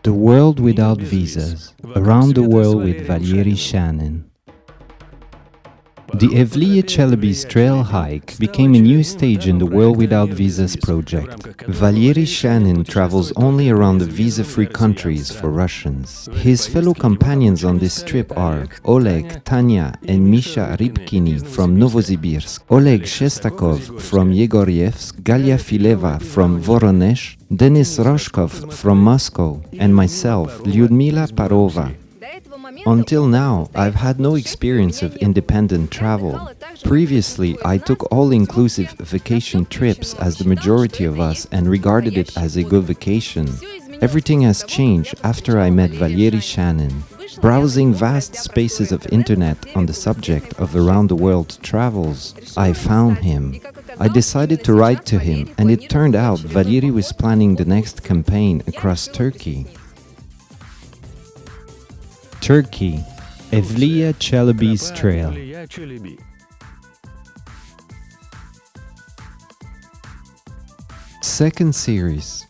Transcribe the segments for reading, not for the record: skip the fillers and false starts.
The World Without Visas, Around the World with Valery Shanin. The Evliya Chelebi's trail hike became a new stage in the World Without Visas project. Valery Shanin travels only around the visa-free countries for Russians. His fellow companions on this trip are Oleg, Tanya and Misha Rybkini from Novosibirsk, Oleg Shestakov from Yegorevsk, Galia Fileva from Voronezh, Denis Roshkov from Moscow, and myself, Lyudmila Parova. Until now, I've had no experience of independent travel. Previously, I took all-inclusive vacation trips as the majority of us and regarded it as a good vacation. Everything has changed after I met Valery Shanin. Browsing vast spaces of internet on the subject of around-the-world travels, I found him. I decided to write to him, and it turned out Valery was planning the next campaign across Turkey. Turkey, Evliya Chelebi's trail. Second series.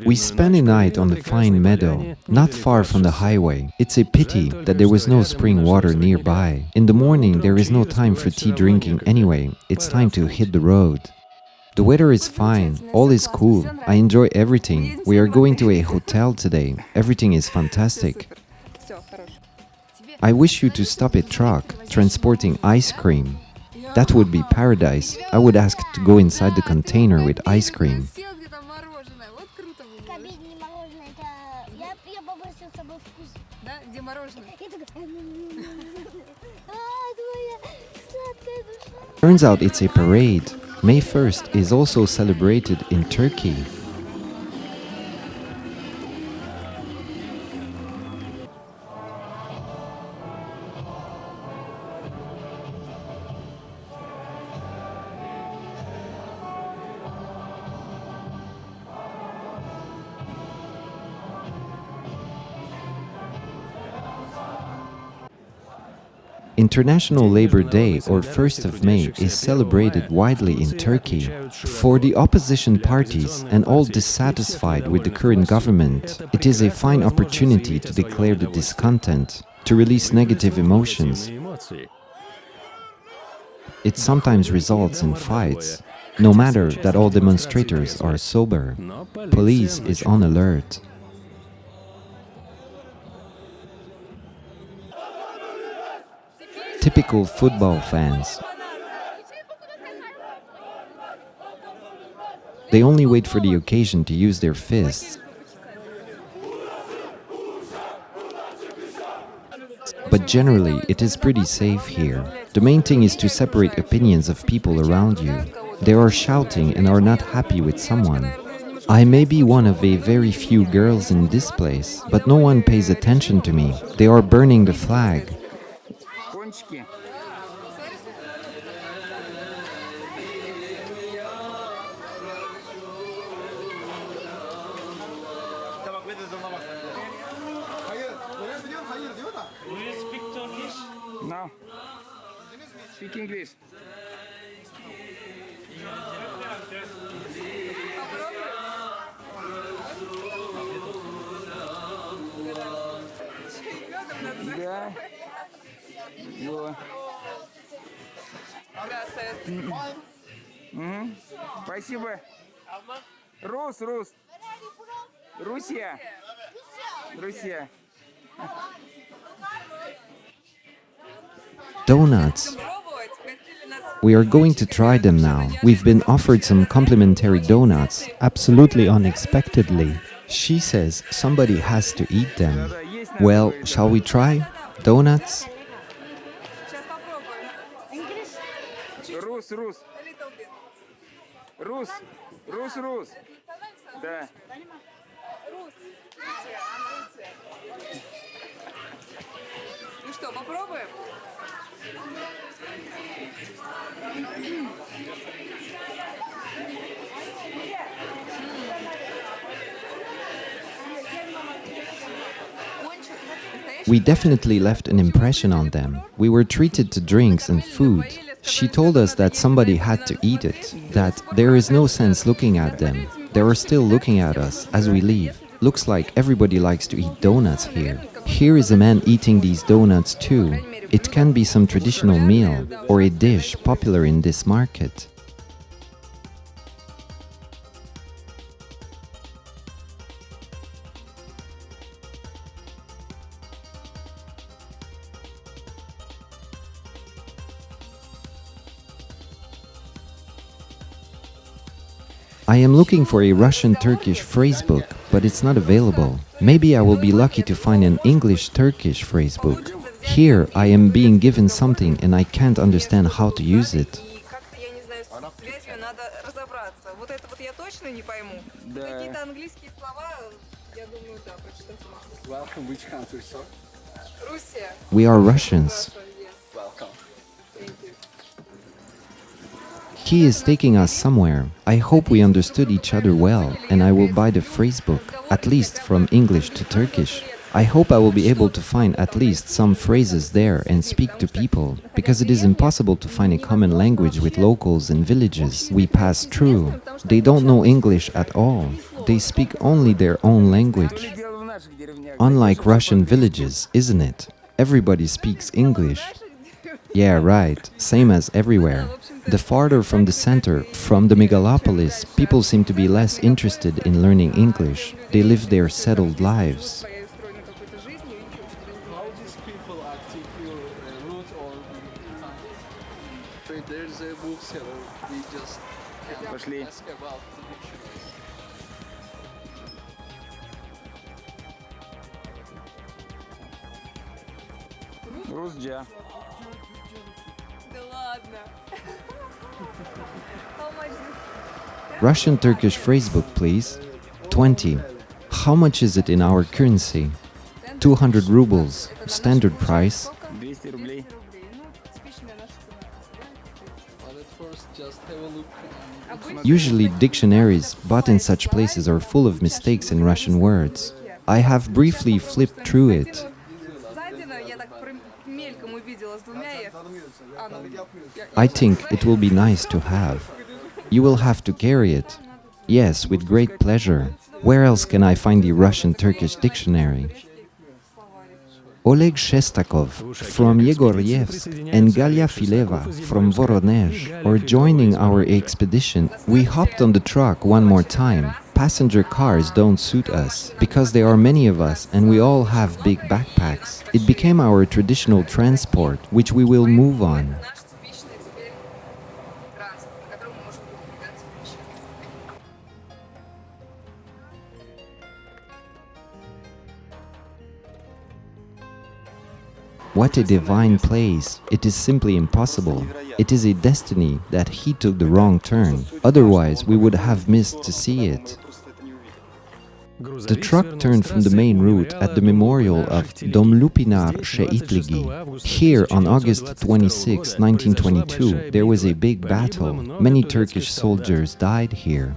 We spent a night on a fine meadow, not far from the highway. It's a pity that there was no spring water nearby. In the morning there is no time for tea drinking anyway, it's time to hit the road. The weather is fine, all is cool, I enjoy everything. We are going to a hotel today, everything is fantastic. I wish you to stop a truck transporting ice cream. That would be paradise. I would ask to go inside the container with ice cream. Turns out it's a parade. May 1st is also celebrated in Turkey. International Labor Day, or 1st of May, is celebrated widely in Turkey. For the opposition parties and all dissatisfied with the current government, it is a fine opportunity to declare the discontent, to release negative emotions. It sometimes results in fights, no matter that all demonstrators are sober. Police is on alert. Typical football fans. They only wait for the occasion to use their fists. But generally, it is pretty safe here. The main thing is to separate opinions of people around you. They are shouting and are not happy with someone. I may be one of a very few girls in this place, but no one pays attention to me. They are burning the flag. Do you speak Turkish? No. Speak English. Да. Во. Спасибо. Рус. Russia. Donuts. We are going to try them now. We've been offered some complimentary donuts, absolutely unexpectedly. She says somebody has to eat them. Well, shall we try? Donuts? Рус. Да. Ну что, попробуем? We definitely left an impression on them. We were treated to drinks and food. She told us that somebody had to eat it, that there is no sense looking at them. They are still looking at us as we leave. Looks like everybody likes to eat donuts here. Here is a man eating these donuts too. It can be some traditional meal or a dish popular in this market. I am looking for a Russian-Turkish phrasebook, but it's not available. Maybe I will be lucky to find an English-Turkish phrasebook. Here, I am being given something and I can't understand how to use it. Welcome, which country, sir? We are Russians. Welcome. He is taking us somewhere. I hope we understood each other well, and I will buy the phrasebook, at least from English to Turkish. I hope I will be able to find at least some phrases there and speak to people, because it is impossible to find a common language with locals in villages we pass through. They don't know English at all. They speak only their own language. Unlike Russian villages, isn't it? Everybody speaks English. Yeah, right. Same as everywhere. The farther from the center, from the megalopolis, people seem to be less interested in learning English. They live their settled lives. How these people active your route or there's a bookseller. We just Пошли. ask about the dictionary. Rusja. Да ладно. How much is Russian-Turkish phrasebook, please. 20. How much is it in our currency? 200 rubles. Standard price. 200 рублей. But at first, just have a look. Usually dictionaries bought in such places are full of mistakes in Russian words. I have briefly flipped through it. I think it will be nice to have. You will have to carry it. Yes, with great pleasure. Where else can I find the Russian-Turkish dictionary? Oleg Shestakov from Yegoriyevsk and Galya Fileva from Voronezh are joining our expedition. We hopped on the truck one more time. Passenger cars don't suit us because there are many of us and we all have big backpacks. It became our traditional transport, which we will move on. What a divine place! It is simply impossible. It is a destiny that he took the wrong turn. Otherwise, we would have missed to see it. The truck turned from the main route at the memorial of Dom Lupinar Sheitligi. Here, on August 26, 1922, there was a big battle. Many Turkish soldiers died here.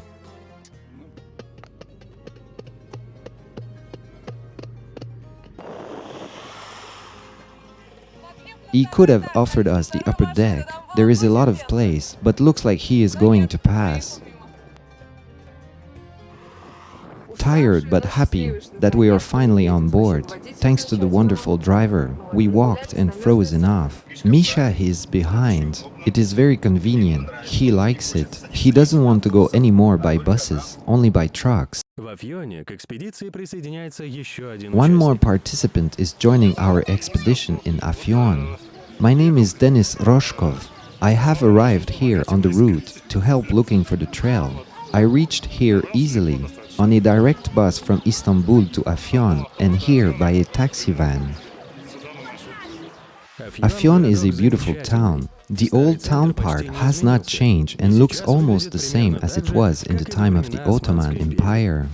He could have offered us the upper deck. There is a lot of place, but looks like he is going to pass. Tired but happy that we are finally on board. Thanks to the wonderful driver, we walked and froze enough. Misha is behind. It is very convenient. He likes it. He doesn't want to go anymore by buses, only by trucks. One more participant is joining our expedition in Afyon. My name is Denis Roshkov. I have arrived here on the route to help looking for the trail. I reached here easily on a direct bus from Istanbul to Afyon and here by a taxi van. Afyon is a beautiful town. The old town part has not changed and looks almost the same as it was in the time of the Ottoman Empire.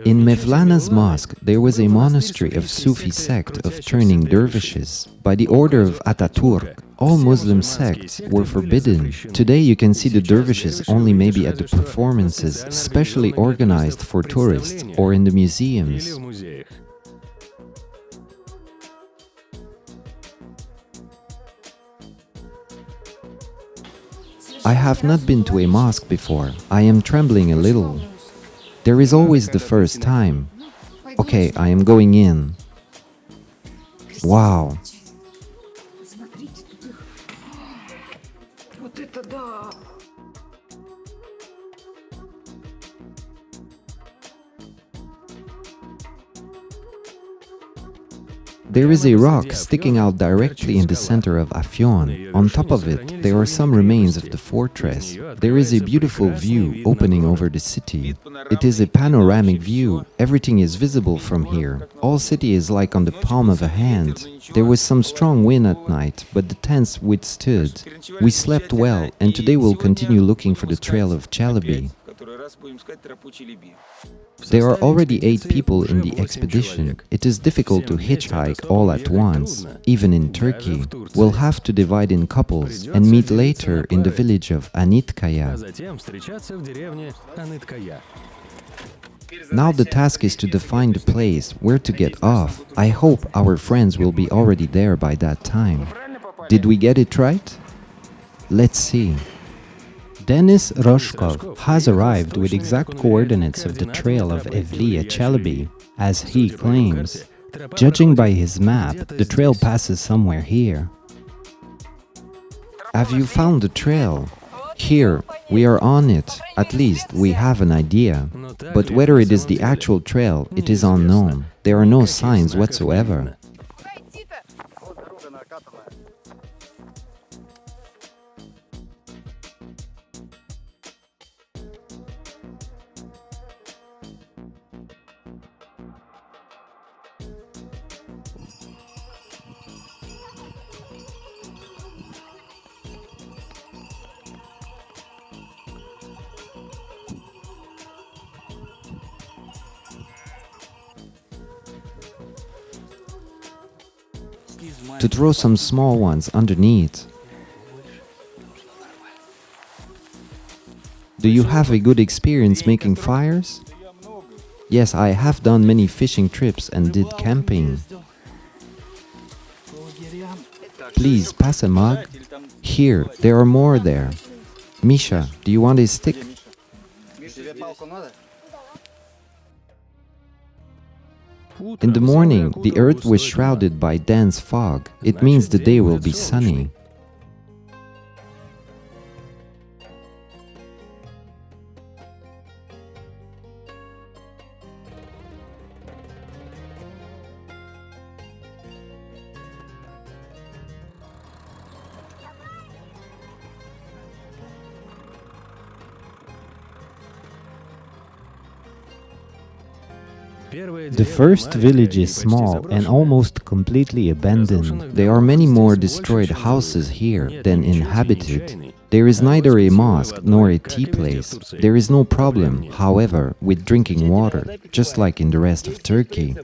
In Mevlana's mosque, there was a monastery of Sufi sect of turning dervishes. By the order of Ataturk, all Muslim sects were forbidden. Today you can see the dervishes only maybe at the performances specially organized for tourists or in the museums. I have not been to a mosque before. I am trembling a little. There is always the first time. Okay, I am going in. Wow. Смотрите, тут их. Вот это да! There is a rock sticking out directly in the center of Afyon. On top of it, there are some remains of the fortress. There is a beautiful view opening over the city. It is a panoramic view. Everything is visible from here. All city is like on the palm of a hand. There was some strong wind at night, but the tents withstood. We slept well, and today we'll continue looking for the trail of Chelebi. There are already 8 people in the expedition. It is difficult to hitchhike all at once, even in Turkey. We'll have to divide in couples and meet later in the village of Anitkaya. Now the task is to define the place where to get off. I hope our friends will be already there by that time. Did we get it right? Let's see. Denis Roshkov has arrived with exact coordinates of the trail of Evliya Chelebi, as he claims. Judging by his map, the trail passes somewhere here. Have you found the trail? Here, we are on it. At least we have an idea. But whether it is the actual trail, it is unknown. There are no signs whatsoever. To throw some small ones underneath. Do you have a good experience making fires? Yes, I have done many fishing trips and did camping. Please pass a mug. Here, there are more there. Misha, do you want a stick? In the morning, the earth was shrouded by dense fog. It means the day will be sunny. The first village is small and almost completely abandoned. There are many more destroyed houses here than inhabited. There is neither a mosque nor a tea place. There is no problem, however, with drinking water, just like in the rest of Turkey.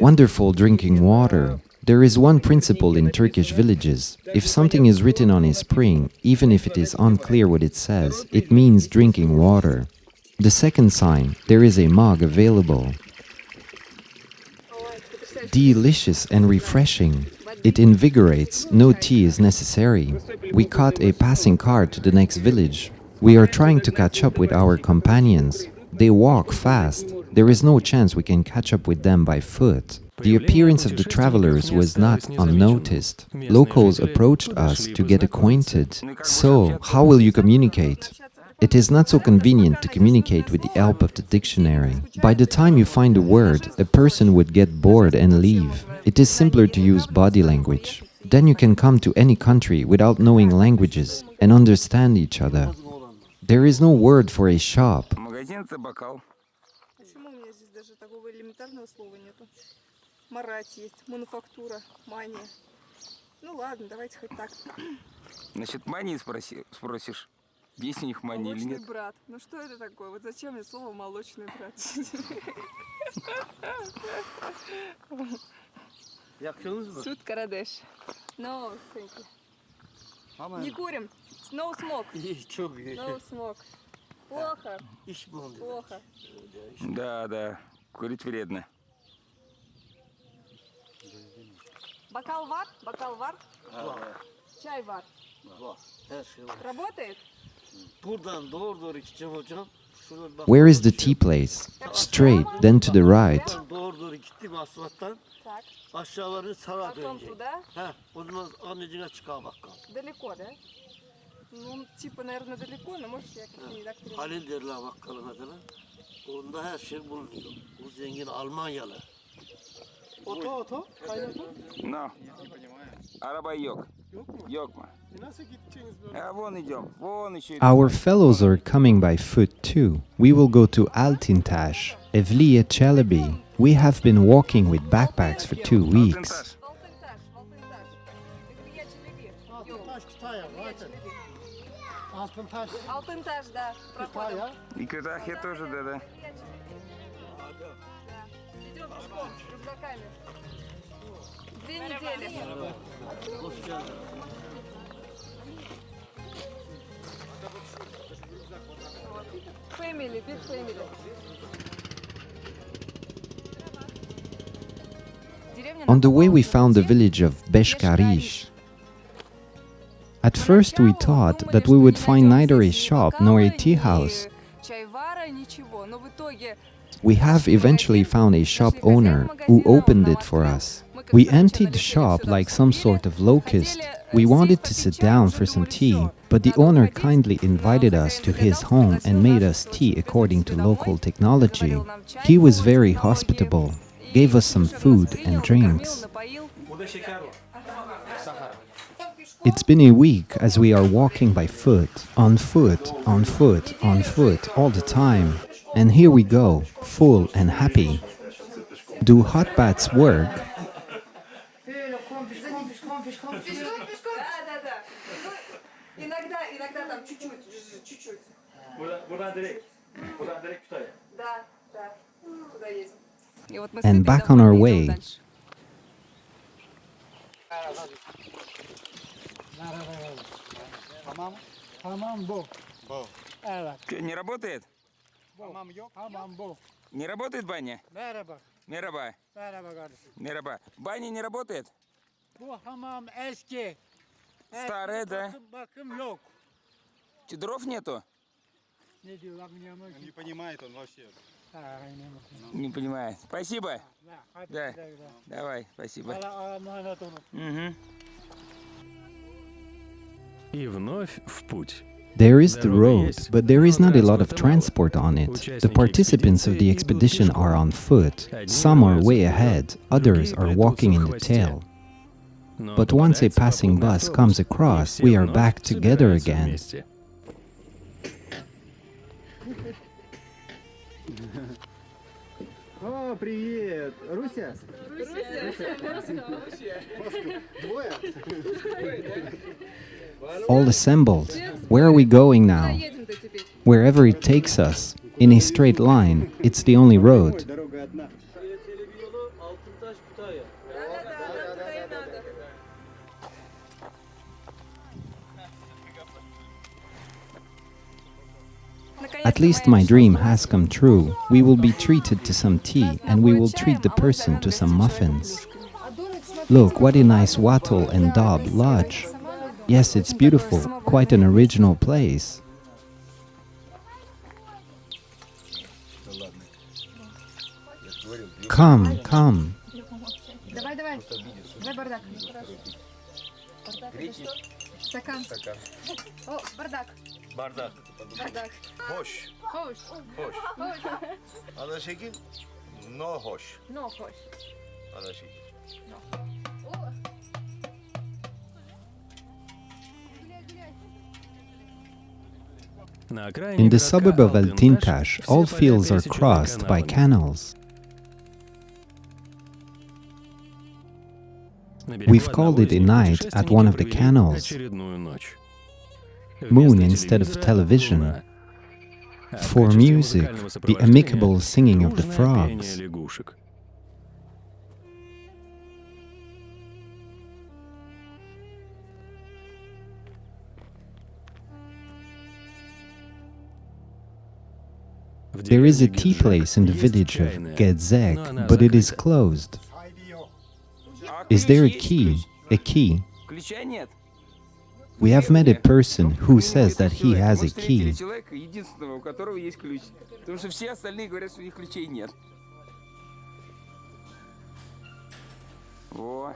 Wonderful drinking water. There is one principle in Turkish villages. If something is written on a spring, even if it is unclear what it says, it means drinking water. The second sign, there is a mug available. Delicious and refreshing. It invigorates, no tea is necessary. We caught a passing car to the next village. We are trying to catch up with our companions. They walk fast. There is no chance we can catch up with them by foot. The appearance of the travelers was not unnoticed. Locals approached us to get acquainted. So, how will you communicate? It is not so convenient to communicate with the help of the dictionary. By the time you find a word, a person would get bored and leave. It is simpler to use body language. Then you can come to any country without knowing languages and understand each other. There is no word for a shop. Магазин это бокал. Почему у меня здесь даже такого элементарного слова нету? Марать есть, мануфактура, мания. Ну ладно, давайте хоть так. Насчет мании спросишь, есть у них мания или Молочный нет? брат. Ну что это такое? Вот зачем мне слово молочный брат? Суд Карадеш. No, thank you. Не курим. No smoke. No smoke. Плохо. Плохо. Да, курить вредно. Бокал вар? Бокал вар? Чай вар. Var. Her şey var. Работает? Buradan doğru gideceğim hocam. Şuradan bak. Where is the tea place? Straight, then to the right. Buradan doğru gittim asfalttan. Так. Aşağıları sağa Потом dönecek. туда. Ha, o zaman anneciğine çıkar bakalım. Далеко, да? Ну, типа, наверное, далеко, но может я как-то не так переведу. Halil derler bakkalın adına. Onda her şey bulunuyor. Bu zengin Almanyalı. Oto, kaynato. No. Araba yok. Yok mu? Yok mu? Nasıl gideceğiniz böyle? Von идем. Von еще. Our fellows are coming by foot too. We will go to Altintaş, Evliya Chelebi. We have been walking with backpacks for 2 weeks. Алтын Алтынташ, Алтынташ. Evliya Chelebi. Altıntaş, Kütahya. Evliya Zaten. Chelebi. Altıntaş, Алтынташ, да, проходим. Kütahya. И Кутахя тоже, да-да. Evliya Chelebi. Да. Идем пешком, с рюкзаками. 2 недели. Hoş geldin. Family, big family. On the way we found the village of Beshkarish. At first we thought that we would find neither a shop nor a tea house. We have eventually found a shop owner who opened it for us. We emptied the shop like some sort of locust. We wanted to sit down for some tea, but the owner kindly invited us to his home and made us tea according to local technology. He was very hospitable, gave us some food and drinks. It's been a week as we are walking by foot, on foot, on foot, on foot, all the time. And here we go, full and happy. Do hot baths work? Иногда там чуть-чуть. Buradan direkt Kütahya. Да, туда едем. И вот мы с And Игорем back on our идем way. дальше. Hamam bu. Evet. Не работает? Hamam yok. Hamam bu. Не работает баня? Merhaba. Мераба. Merhaba kardeşim. Мераба. Баня не работает? Bu hamam eski. Старая, да? Bakım yok. Дров нету? Ne diyor anlayamıyor ki. Не понимает он вообще. Ha, anlayamıyor. Не понимает. Спасибо. Ha, hadi Да. güle güle. Давай, спасибо. Allah'a emanet olun. Угу. И вновь в путь. There is the road, but there is not a lot of transport on it. The participants of the expedition are on foot. Some are way ahead, others are walking in the tail. But once a passing bus comes across, we are back together again. О, привет! Руся? All assembled. Where are we going now? Едем-то теперь. Wherever it takes us, in a straight line. It's the only road. Дорога одна. Çelebi yolu Altıntaş Kütahya. Да, туда и надо. At least my dream has come true. We will be treated to some tea, and we will treat the person to some muffins. Look, what a nice wattle and daub lodge. Yes, it's beautiful, quite an original place. Come, come. Давай. Давай бардак. Стакан. О, бардак. Bardak. Бардак. Hoş. Hoş. Hoş. Hoş. Ana şekil. No hoş. No, hoş. Ana şekil. О. In the suburb of Altintaş, all fields are crossed by canals. We've called it a night at one of the canals. Moon instead of television. For music, the amicable singing of the frogs. There is a tea place in the village of Gedzek, but it is closed. Is there a key? A key? Ключа нет? We have met a person who says that he has a key. Человека, единственного, у которого есть ключ. Потому что все остальные говорят, что у них ключей нет. О,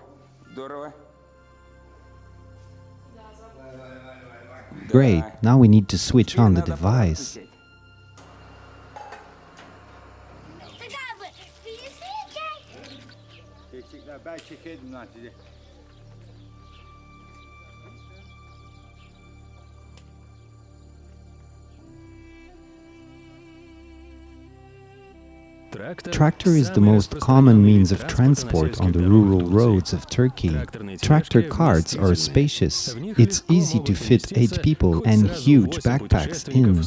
здорово. Great, now we need to switch on the device. Ben çekeydim lan sizi. Tractor is the most common means of transport on the rural roads of Turkey. Tractor carts are spacious. It's easy to fit 8 people and huge backpacks in.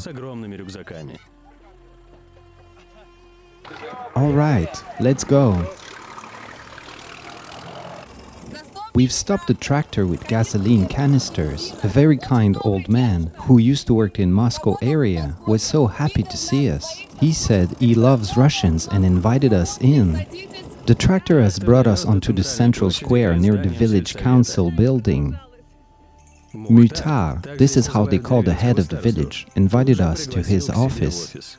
All right, let's go. We've stopped the tractor with gasoline canisters. A very kind old man who used to work in Moscow area was so happy to see us. He said he loves Russians and invited us in. The tractor has brought us onto the central square near the village council building. Muhtar, this is how they call the head of the village, invited us to his office.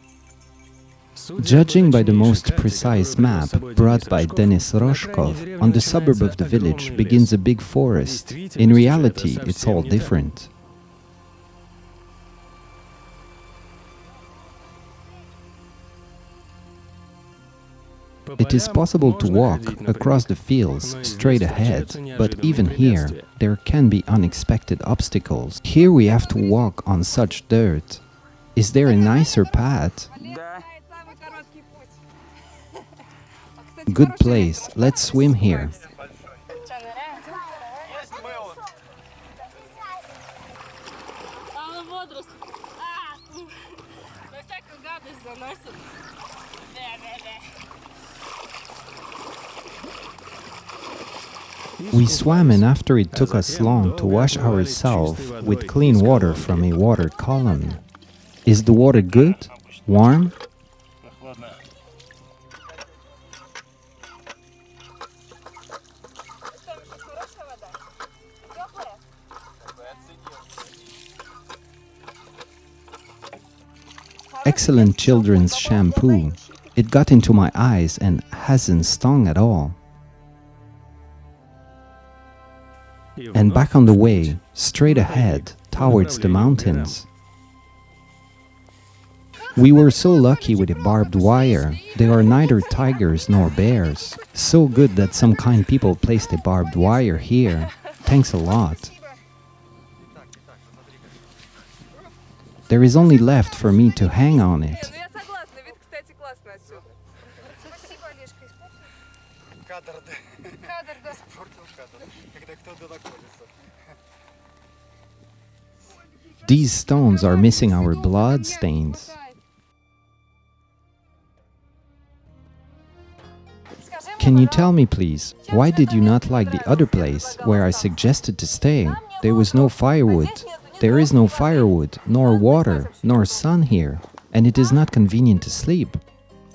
Judging by the most precise map brought by Denis Roshkov, on the suburb of the village begins a big forest. In reality, it's all different. It is possible to walk across the fields straight ahead, but even here, there can be unexpected obstacles. Here we have to walk on such dirt. Is there a nicer path? Good place, let's swim here. We swam, and after it took us long to wash ourselves with clean water from a water column. Is the water good? Warm? Excellent children's shampoo. It got into my eyes and hasn't stung at all. And back on the way, straight ahead, towards the mountains. We were so lucky with a barbed wire. They are neither tigers nor bears. So good that some kind people placed a barbed wire here. Thanks a lot. There is only left for me to hang on it. These stones are missing our blood stains. Can you tell me, please, why did you not like the other place where I suggested to stay? There was no firewood. There is no firewood, nor water, nor sun here, and it is not convenient to sleep.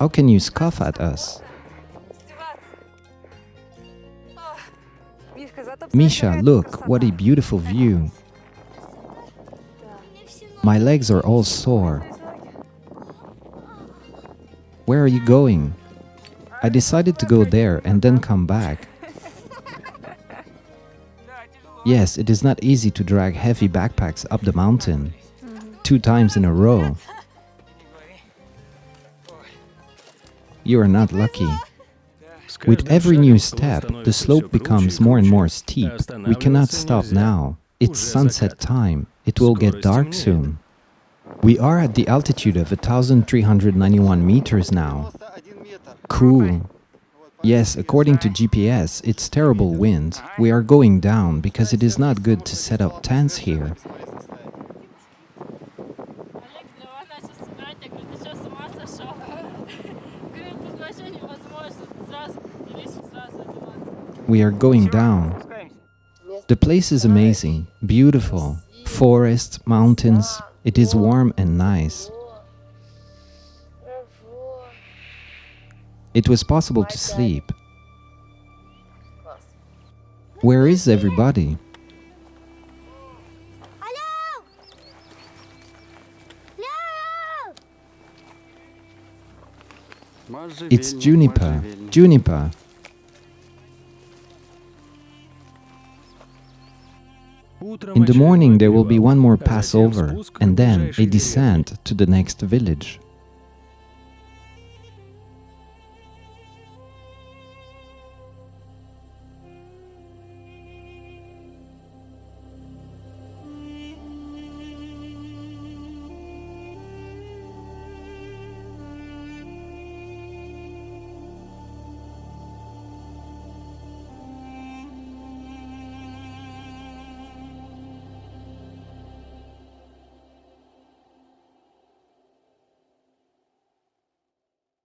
How can you scoff at us? Misha, look, what a beautiful view. My legs are all sore. Where are you going? I decided to go there and then come back. Yes, it is not easy to drag heavy backpacks up the mountain 2 times in a row. You are not lucky. With every new step, the slope becomes more and more steep. We cannot stop now. It's sunset time. It will get dark soon. We are at the altitude of 1,391 meters now. Cool. Yes, according to GPS, it's terrible wind. We are going down because it is not good to set up tents here. We are going down. The place is amazing, beautiful. Forest, mountains. It is warm and nice. It was possible to sleep. Where is everybody? It's juniper, juniper. In the morning there will be one more pass over, and then a descent to the next village.